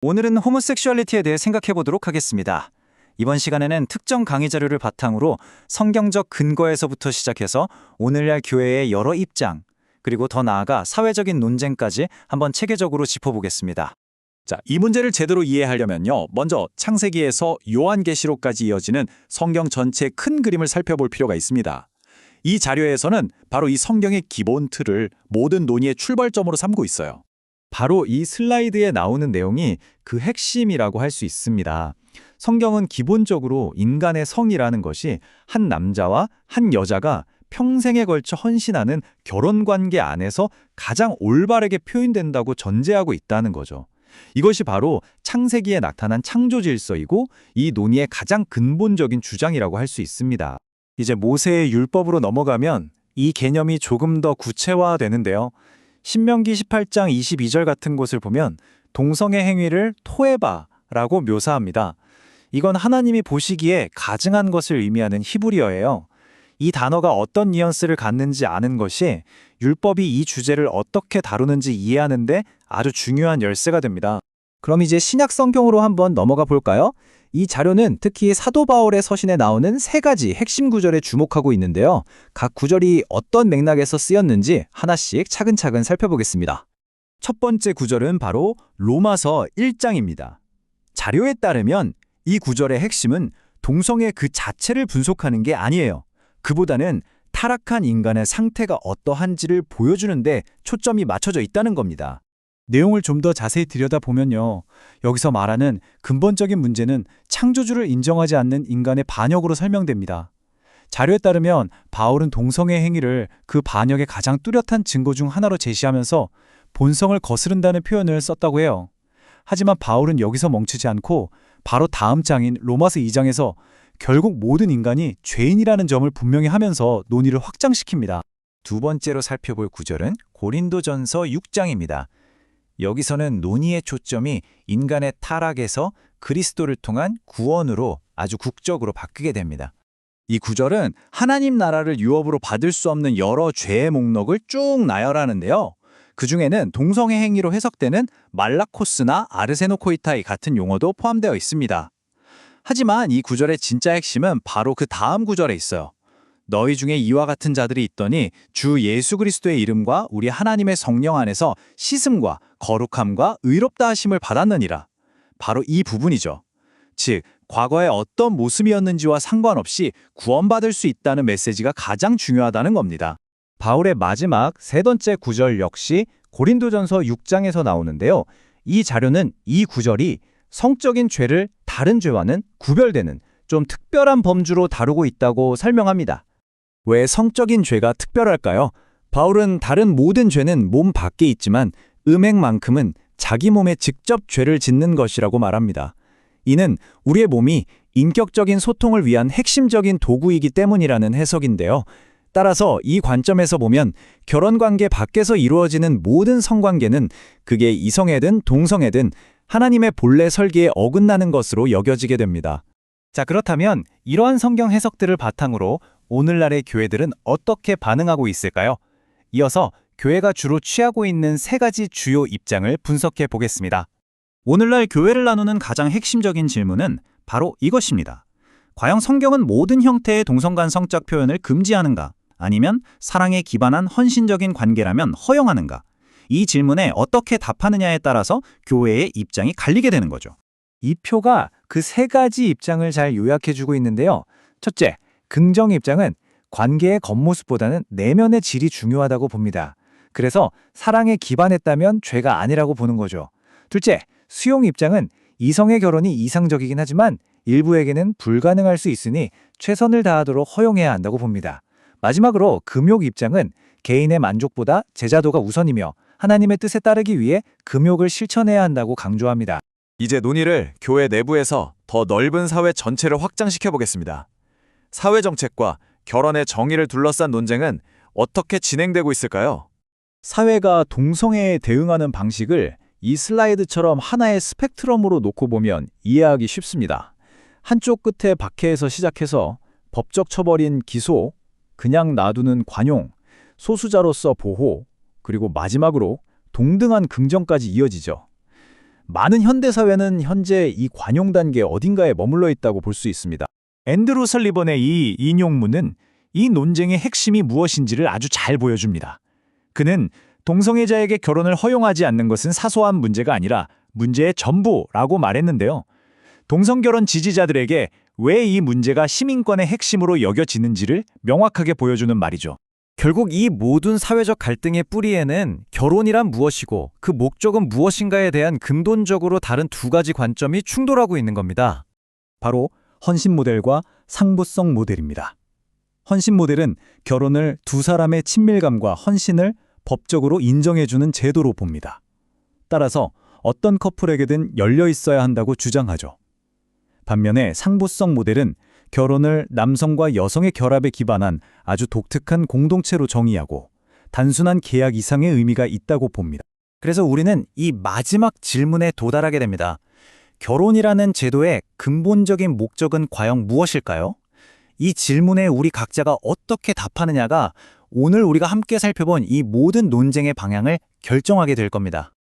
오늘은 호모섹슈얼리티에 대해 생각해 보도록 하겠습니다. 이번 시간에는 특정 강의 자료를 바탕으로 성경적 근거에서부터 시작해서 오늘날 교회의 여러 입장, 그리고 더 나아가 사회적인 논쟁까지 한번 체계적으로 짚어보겠습니다. 자, 이 문제를 제대로 이해하려면요. 먼저 창세기에서 요한계시록까지 이어지는 성경 전체의 큰 그림을 살펴볼 필요가 있습니다. 이 자료에서는 바로 이 성경의 기본 틀을 모든 논의의 출발점으로 삼고 있어요. 바로 이 슬라이드에 나오는 내용이 그 핵심이라고 할 수 있습니다. 성경은 기본적으로 인간의 성이라는 것이 한 남자와 한 여자가 평생에 걸쳐 헌신하는 결혼관계 안에서 가장 올바르게 표현된다고 전제하고 있다는 거죠. 이것이 바로 창세기에 나타난 창조 질서이고 이 논의의 가장 근본적인 주장이라고 할 수 있습니다. 이제 모세의 율법으로 넘어가면 이 개념이 조금 더 구체화되는데요. 신명기 18장 22절 같은 곳을 보면 동성애 행위를 토에바라고 묘사합니다. 이건 하나님이 보시기에 가증한 것을 의미하는 히브리어예요. 이 단어가 어떤 뉘앙스를 갖는지 아는 것이 율법이 이 주제를 어떻게 다루는지 이해하는 데 아주 중요한 열쇠가 됩니다. 그럼 이제 신약 성경으로 한번 넘어가 볼까요? 이 자료는 특히 사도 바울의 서신에 나오는 세 가지 핵심 구절에 주목하고 있는데요. 각 구절이 어떤 맥락에서 쓰였는지 하나씩 차근차근 살펴보겠습니다. 첫 번째 구절은 바로 로마서 1장입니다. 자료에 따르면 이 구절의 핵심은 동성애 그 자체를 분석하는 게 아니에요. 그보다는 타락한 인간의 상태가 어떠한지를 보여주는데 초점이 맞춰져 있다는 겁니다. 내용을 좀 더 자세히 들여다보면요. 여기서 말하는 근본적인 문제는 창조주를 인정하지 않는 인간의 반역으로 설명됩니다. 자료에 따르면 바울은 동성애 행위를 그 반역의 가장 뚜렷한 증거 중 하나로 제시하면서 본성을 거스른다는 표현을 썼다고 해요. 하지만 바울은 여기서 멈추지 않고 바로 다음 장인 로마서 2장에서 결국 모든 인간이 죄인이라는 점을 분명히 하면서 논의를 확장시킵니다. 두 번째로 살펴볼 구절은 고린도전서 6장입니다. 여기서는 논의의 초점이 인간의 타락에서 그리스도를 통한 구원으로 아주 국적으로 바뀌게 됩니다. 이 구절은 하나님 나라를 유업으로 받을 수 없는 여러 죄의 목록을 쭉 나열하는데요. 그중에는 동성애 행위로 해석되는 말라코스나 아르세노코이타이 같은 용어도 포함되어 있습니다. 하지만 이 구절의 진짜 핵심은 바로 그 다음 구절에 있어요. 너희 중에 이와 같은 자들이 있더니 주 예수 그리스도의 이름과 우리 하나님의 성령 안에서 씻음과 거룩함과 의롭다 하심을 받았느니라. 바로 이 부분이죠. 즉, 과거의 어떤 모습이었는지와 상관없이 구원받을 수 있다는 메시지가 가장 중요하다는 겁니다. 바울의 마지막 세 번째 구절 역시 고린도전서 6장에서 나오는데요. 이 자료는 이 구절이 성적인 죄를 다른 죄와는 구별되는 좀 특별한 범주로 다루고 있다고 설명합니다. 왜 성적인 죄가 특별할까요? 바울은 다른 모든 죄는 몸 밖에 있지만 음행만큼은 자기 몸에 직접 죄를 짓는 것이라고 말합니다. 이는 우리의 몸이 인격적인 소통을 위한 핵심적인 도구이기 때문이라는 해석인데요. 따라서 이 관점에서 보면 결혼관계 밖에서 이루어지는 모든 성관계는 그게 이성애든 동성애든 하나님의 본래 설계에 어긋나는 것으로 여겨지게 됩니다. 자, 그렇다면 이러한 성경 해석들을 바탕으로 오늘날의 교회들은 어떻게 반응하고 있을까요? 이어서 교회가 주로 취하고 있는 세 가지 주요 입장을 분석해 보겠습니다. 오늘날 교회를 나누는 가장 핵심적인 질문은 바로 이것입니다. 과연 성경은 모든 형태의 동성 간 성적 표현을 금지하는가? 아니면 사랑에 기반한 헌신적인 관계라면 허용하는가? 이 질문에 어떻게 답하느냐에 따라서 교회의 입장이 갈리게 되는 거죠. 이 표가 그 세 가지 입장을 잘 요약해주고 있는데요. 첫째, 긍정 입장은 관계의 겉모습보다는 내면의 질이 중요하다고 봅니다. 그래서 사랑에 기반했다면 죄가 아니라고 보는 거죠. 둘째, 수용 입장은 이성의 결혼이 이상적이긴 하지만 일부에게는 불가능할 수 있으니 최선을 다하도록 허용해야 한다고 봅니다. 마지막으로 금욕 입장은 개인의 만족보다 제자도가 우선이며 하나님의 뜻에 따르기 위해 금욕을 실천해야 한다고 강조합니다. 이제 논의를 교회 내부에서 더 넓은 사회 전체를 확장시켜 보겠습니다. 사회 정책과 결혼의 정의를 둘러싼 논쟁은 어떻게 진행되고 있을까요? 사회가 동성애에 대응하는 방식을 이 슬라이드처럼 하나의 스펙트럼으로 놓고 보면 이해하기 쉽습니다. 한쪽 끝에 박해에서 시작해서 법적 처벌인 기소, 그냥 놔두는 관용, 소수자로서 보호, 그리고 마지막으로 동등한 긍정까지 이어지죠. 많은 현대사회는 현재 이 관용 단계 어딘가에 머물러 있다고 볼 수 있습니다. 앤드루 설리번의 이 인용문은 이 논쟁의 핵심이 무엇인지를 아주 잘 보여줍니다. 그는 동성애자에게 결혼을 허용하지 않는 것은 사소한 문제가 아니라 문제의 전부라고 말했는데요. 동성결혼 지지자들에게 왜 이 문제가 시민권의 핵심으로 여겨지는지를 명확하게 보여주는 말이죠. 결국 이 모든 사회적 갈등의 뿌리에는 결혼이란 무엇이고 그 목적은 무엇인가에 대한 근본적으로 다른 두 가지 관점이 충돌하고 있는 겁니다. 바로 헌신 모델과 상부성 모델입니다. 헌신 모델은 결혼을 두 사람의 친밀감과 헌신을 법적으로 인정해주는 제도로 봅니다. 따라서 어떤 커플에게든 열려 있어야 한다고 주장하죠. 반면에 상부성 모델은 결혼을 남성과 여성의 결합에 기반한 아주 독특한 공동체로 정의하고 단순한 계약 이상의 의미가 있다고 봅니다. 그래서 우리는 이 마지막 질문에 도달하게 됩니다. 결혼이라는 제도의 근본적인 목적은 과연 무엇일까요? 이 질문에 우리 각자가 어떻게 답하느냐가 오늘 우리가 함께 살펴본 이 모든 논쟁의 방향을 결정하게 될 겁니다.